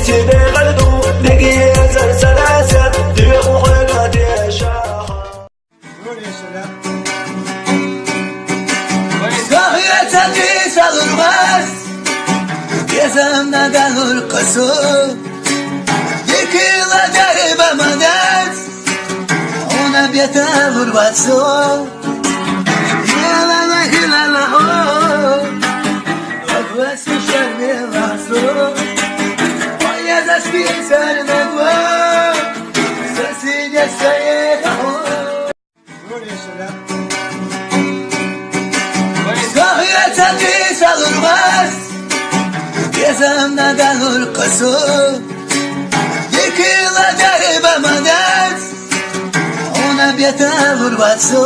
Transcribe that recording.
تبي غلدو دقي سلاسل ديق وحقا دي شاخة قول يا سلام Kahya çeldi salırmaz Gezemde dalır kası Yıkılacak bemadet Ona biyete vurbatsı Yalala hilala o Akvesi şerbi vasu O yazas bir sernedva Sesi geçseye kaho قول يا سلام Kahya çeldi salırmaz Gezemde dalır kası Yıkılacak bemadet Ona biyete vurbatsı